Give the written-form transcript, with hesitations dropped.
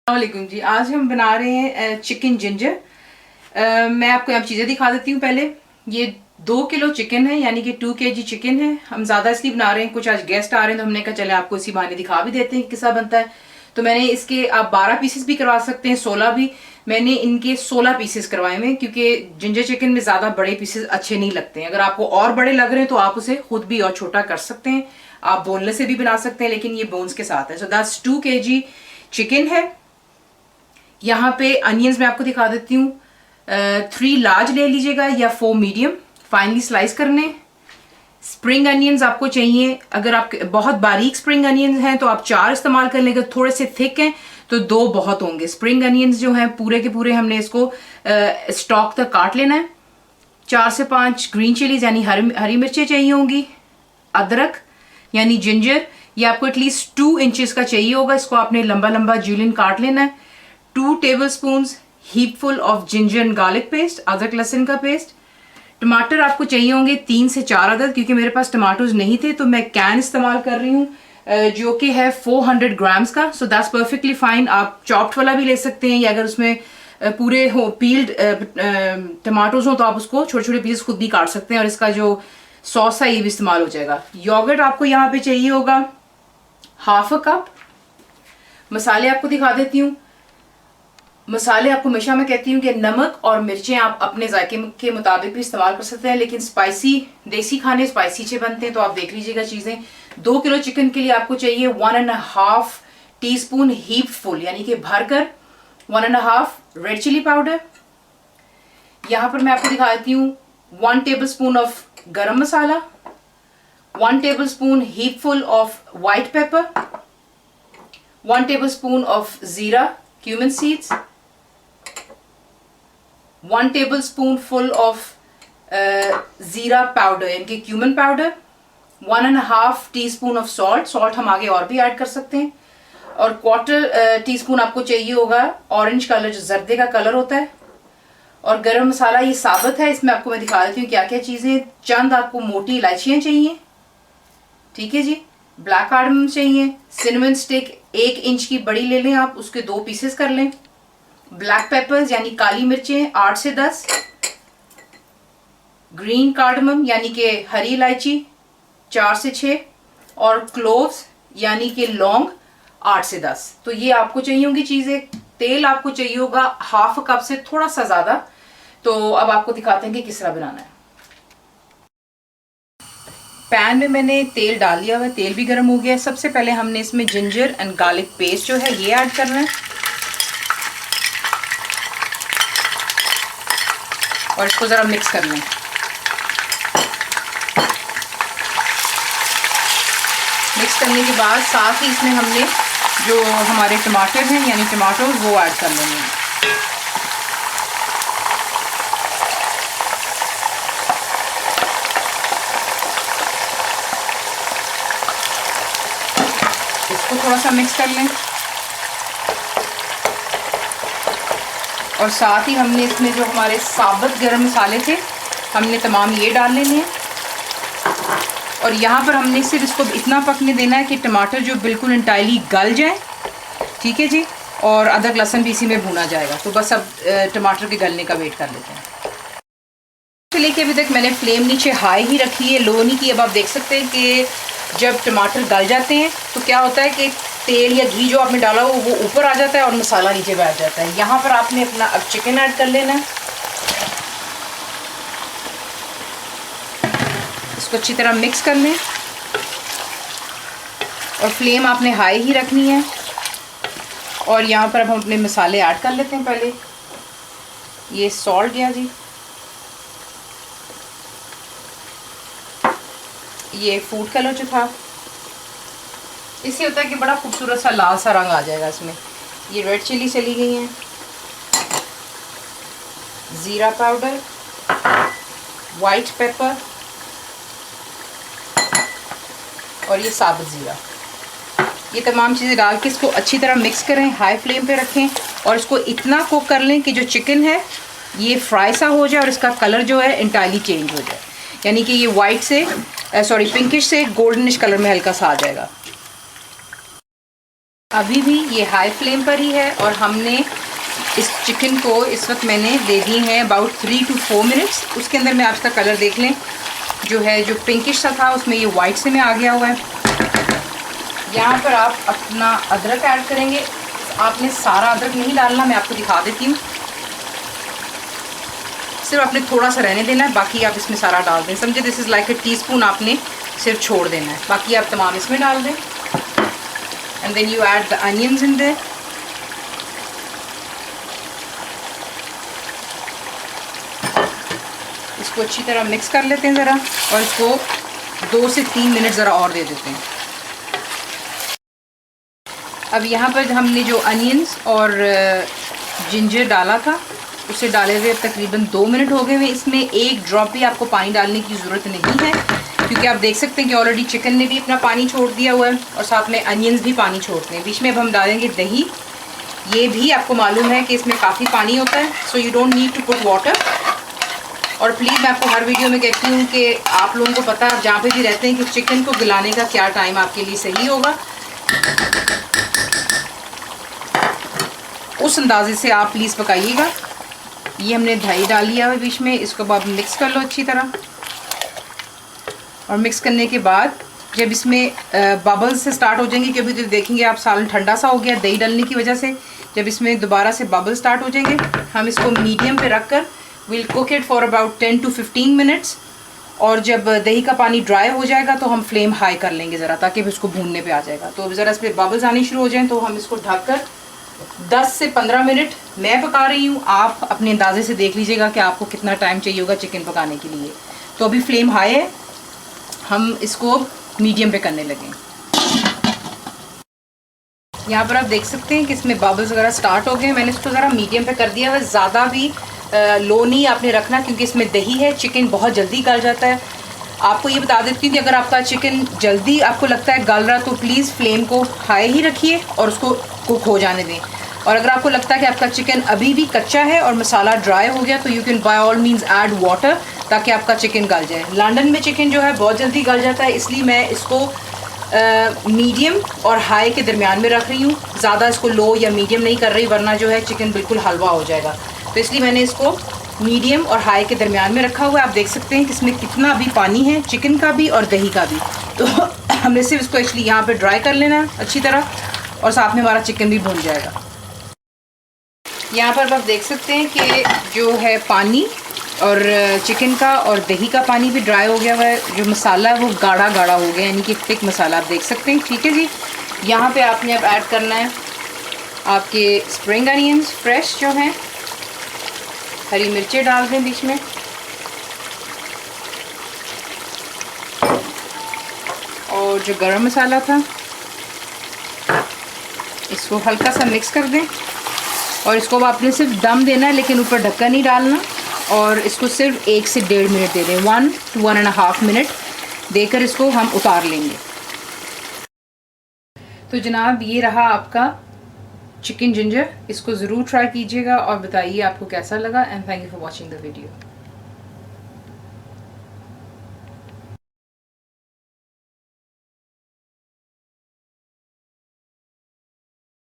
वालेकुम जी। आज हम बना रहे हैं चिकन जिंजर। मैं आपको यहाँ चीज़ें दिखा देती हूँ। पहले ये 2 किलो चिकन है, यानी कि 2 kg चिकन है। हम ज़्यादा इसलिए बना रहे हैं, कुछ आज गेस्ट आ रहे हैं तो हमने कहा चले आपको इसी बहाने दिखा भी देते हैं किसा बनता है। तो मैंने इसके आप 12 पीसेस भी करवा सकते हैं, 16 भी। मैंने इनके 16 पीसेस करवाए हुए क्योंकि जिंजर चिकन में ज़्यादा बड़े पीसेस अच्छे नहीं लगते हैं। अगर आपको और बड़े लग रहे हैं तो आप उसे खुद भी और छोटा कर सकते हैं। आप बोनलेस से भी बना सकते हैं, लेकिन ये बोन्स के साथ है। सो दैट्स 2 kg चिकन है। यहाँ पे अनियंस मैं आपको दिखा देती हूँ। 3 लार्ज ले लीजिएगा या 4 मीडियम फाइनली स्लाइस करने। स्प्रिंग अनियंस आपको चाहिए। अगर आप बहुत बारीक स्प्रिंग अनियंस हैं तो आप 4 इस्तेमाल कर लेंगे। थोड़े से थिक हैं तो 2 बहुत होंगे। स्प्रिंग अनियंस जो हैं पूरे के पूरे हमने इसको स्टॉक तक काट लेना है। 4 से 5 ग्रीन चिलीज यानी हरी मिर्चें चाहिए होंगी। अदरक यानी जिंजर, ये आपको एटलीस्ट 2 इंचेस का चाहिए होगा। इसको आपने लंबा लंबा जूलियन काट लेना है। 2 tablespoons heapful of ginger and garlic paste, अदरक लहसुन का पेस्ट। टमाटर आपको चाहिए होंगे 3 से 4 अदद। क्योंकि मेरे पास टमाटोज नहीं थे तो मैं कैन इस्तेमाल कर रही हूँ जो कि है 400 ग्राम्स का। So that's perfectly fine. आप चॉप्ड वाला भी ले सकते हैं, या अगर उसमें पूरे हो पील्ड टमाटोज हो तो आप उसको छोटे छोटे पीसेस खुद भी काट सकते हैं, और इसका जो सॉस है ये भी इस्तेमाल हो जाएगा। योगर्ट आपको यहाँ पे चाहिए होगा ½ कप। मसाले आपको दिखा देती हूँ। मसाले आपको हमेशा मैं कहती हूँ कि नमक और मिर्चें आप अपने जायके के मुताबिक भी इस्तेमाल कर सकते हैं, लेकिन स्पाइसी देसी खाने स्पाइसी से बनते हैं तो आप देख लीजिएगा चीज़ें। 2 किलो चिकन के लिए आपको चाहिए 1.5 टीस्पून हीप फुल यानी कि भरकर 1.5 रेड चिली पाउडर। यहाँ पर मैं आपको दिखा देती हूँ 1 टेबलस्पून ऑफ गरम मसाला, 1 tablespoon heap full of white paper, 1 tablespoon of जीरा cumin seeds, 1 tablespoon full of जीरा पाउडर यानी कि cumin powder, 1.5 teaspoon of salt. Salt हम आगे और भी ऐड कर सकते हैं। और 1/4 टीस्पून आपको चाहिए होगा ऑरेंज कलर, जो जर्दे का कलर होता है। और गरम मसाला ये साबुत है। इसमें आपको मैं दिखा देती हूँ क्या क्या चीज़ें। चंद आपको मोटी इलायचियाँ चाहिए, ठीक है जी। ब्लैक कार्डमम चाहिए। सिनेमन स्टिक 1 इंच की बड़ी ले लें आप, उसके 2 पीसेस कर लें। ब्लैक पेपर्स यानी काली मिर्चें 8 से 10। ग्रीन कार्डमम यानी कि हरी इलायची 4 से 6। और क्लोव्स यानी कि लौंग 8 से 10। तो ये आपको चाहिए होंगी चीज़ें। तेल आपको चाहिए होगा ½ कप से थोड़ा सा ज़्यादा। तो अब आपको दिखाते हैं कि किस तरह बनाना है। पैन में मैंने तेल डाल दिया हुआ है, तेल भी गर्म हो गया है। सबसे पहले हमने इसमें जिंजर एंड गार्लिक पेस्ट जो है ये ऐड करना है, और इसको ज़रा मिक्स कर लें। मिक्स करने के बाद साथ ही इसमें हमने जो हमारे टमाटर हैं यानी टमाटो वो ऐड कर लेंगे। इसको थोड़ा सा मिक्स कर लें, और साथ ही हमने इसमें जो हमारे साबुत गरम मसाले थे हमने तमाम ये डाल लेने हैं। और यहाँ पर हमने सिर्फ इसको इतना पकने देना है कि टमाटर जो बिल्कुल इंटायरली गल जाए, ठीक है जी। और अदरक लहसुन भी इसी में भुना जाएगा। तो बस अब टमाटर के गलने का वेट कर लेते हैं। लेके अभी तक मैंने फ्लेम नीचे हाई ही रखी है, लो नहीं की। अब आप देख सकते हैं कि जब टमाटर गल जाते हैं तो क्या होता है कि तेल या घी जो आपने डाला हो वो ऊपर आ जाता है और मसाला नीचे बैठ जाता है। यहाँ पर आपने अपना अब चिकन ऐड कर लेना है। इसको अच्छी तरह मिक्स कर लें, और फ्लेम आपने हाई ही रखनी है। और यहाँ पर अब हम अपने मसाले ऐड कर लेते हैं। पहले ये सॉल्ट गया जी, ये फूड कलर जो था, इससे होता है कि बड़ा खूबसूरत सा लाल सा रंग आ जाएगा इसमें। ये रेड चिली चली गई हैं, ज़ीरा पाउडर, वाइट पेपर, और ये साबुत ज़ीरा। ये तमाम चीज़ें डाल के इसको अच्छी तरह मिक्स करें, हाई फ्लेम पे रखें, और इसको इतना कुक कर लें कि जो चिकन है ये फ्राई सा हो जाए और इसका कलर जो है इंटायरली चेंज हो जाए। यानी कि ये वाइट से पिंकिश से गोल्डनिश कलर में हल्का सा आ जाएगा। अभी भी ये हाई फ्लेम पर ही है और हमने इस चिकन को इस वक्त मैंने दे दी है अबाउट 3 to 4 मिनट्स। उसके अंदर में आप इसका कलर देख लें, जो है जो पिंकिश सा था उसमें ये वाइट से में आ गया हुआ है। यहाँ पर आप अपना अदरक ऐड करेंगे। आपने सारा अदरक नहीं डालना, मैं आपको दिखा देती हूँ। सिर्फ आपने थोड़ा सा रहने देना है, बाकी आप इसमें सारा डाल दें। समझे, this is like a teaspoon आपने सिर्फ छोड़ देना है, बाकी आप तमाम इसमें डाल दें। And then you add the onions in there. इसको अच्छी तरह मिक्स कर लेते हैं ज़रा और इसको 2 से 3 मिनट ज़रा और दे देते हैं। अब यहाँ पर हमने जो अनियंस और जिंजर डाला था उसे डाले हुए तकरीबन 2 मिनट हो गए हुए। इसमें एक ड्रॉप भी आपको पानी डालने की ज़रूरत नहीं है, क्योंकि आप देख सकते हैं कि ऑलरेडी चिकन ने भी अपना पानी छोड़ दिया हुआ है और साथ में अनियंस भी पानी छोड़ते हैं। बीच में अब हम डालेंगे दही। ये भी आपको मालूम है कि इसमें काफ़ी पानी होता है, so you don't need to put water. और प्लीज़ मैं आपको हर वीडियो में कहती हूँ कि आप लोगों को पता है, जहाँ पे भी रहते हैं, कि चिकन को गलाने का क्या टाइम आपके लिए सही होगा, उस अंदाजे से आप प्लीज़ पकाइएगा। ये हमने दही डाल लिया है बीच में, इसको अब मिक्स कर लो अच्छी तरह। और मिक्स करने के बाद जब इसमें बबल्स से स्टार्ट हो जाएंगे, क्योंकि जब देखेंगे आप सालन ठंडा सा हो गया दही डालने की वजह से, जब इसमें दोबारा से बबल स्टार्ट हो जाएंगे, हम इसको मीडियम पे रख कर will cook it for about 10 to 15 minutes. और जब दही का पानी ड्राई हो जाएगा तो हम फ्लेम हाई कर लेंगे ज़रा, ताकि फिर इसको भूनने पे आ जाएगा। तो ज़रा इस पर बबल्स आने शुरू हो जाएं तो हम इसको ढककर 10 से 15 मिनट मैं पका रही हूँ। आप अपने अंदाजे से देख लीजिएगा कि आपको कितना टाइम चाहिए होगा चिकन पकाने के लिए। तो अभी फ्लेम हाई है, हम इसको मीडियम पे करने लगे। यहाँ पर आप देख सकते हैं कि इसमें बबल्स वगैरह स्टार्ट हो गए। मैंने इसको ज़रा मीडियम पे कर दिया है, ज़्यादा भी लो नहीं आपने रखना, क्योंकि इसमें दही है, चिकन बहुत जल्दी गल जाता है। आपको ये बता देती हूँ कि अगर आपका चिकन जल्दी आपको लगता है गल रहा, तो प्लीज़ फ्लेम को हाई ही रखिए और उसको कुक हो जाने दें। और अगर आपको लगता है कि आपका चिकन अभी भी कच्चा है और मसाला ड्राई हो गया, तो you can buy all means add water, ताकि आपका चिकन गल जाए। लंदन में चिकन जो है बहुत जल्दी गल जाता है, इसलिए मैं इसको मीडियम और हाई के दरमियान में रख रही हूँ। ज़्यादा इसको लो या मीडियम नहीं कर रही, वरना जो है चिकन बिल्कुल हलवा हो जाएगा। तो इसलिए मैंने इसको मीडियम और हाई के दरमियान में रखा हुआ है। आप देख सकते हैं कि इसमें कितना अभी पानी है, चिकन का भी और दही का भी। तो हमें सिर्फ इसको एक्चुअली यहाँ पे ड्राई कर लेना है अच्छी तरह, और साथ में हमारा चिकन भी भून जाएगा। यहाँ पर आप देख सकते हैं कि जो है पानी और चिकन का और दही का पानी भी ड्राई हो गया हुआ है। जो मसाला है वो गाढ़ा गाढ़ा हो गया, यानी कि थिक मसाला आप देख सकते हैं। ठीक है जी, यहाँ पे आपने अब ऐड करना है आपके स्प्रिंग अनियंस फ्रेश जो हैं, हरी मिर्चें डाल दें बीच में, और जो गरम मसाला था इसको हल्का सा मिक्स कर दें। और इसको आपने सिर्फ दम देना है, लेकिन ऊपर ढक्कन नहीं डालना, और इसको सिर्फ 1 से 1.5 मिनट दे दें, 1 to 1.5 मिनट देकर इसको हम उतार लेंगे। तो जनाब ये रहा आपका चिकन जिंजर। इसको ज़रूर ट्राई कीजिएगा और बताइए आपको कैसा लगा। And thank you for watching the video.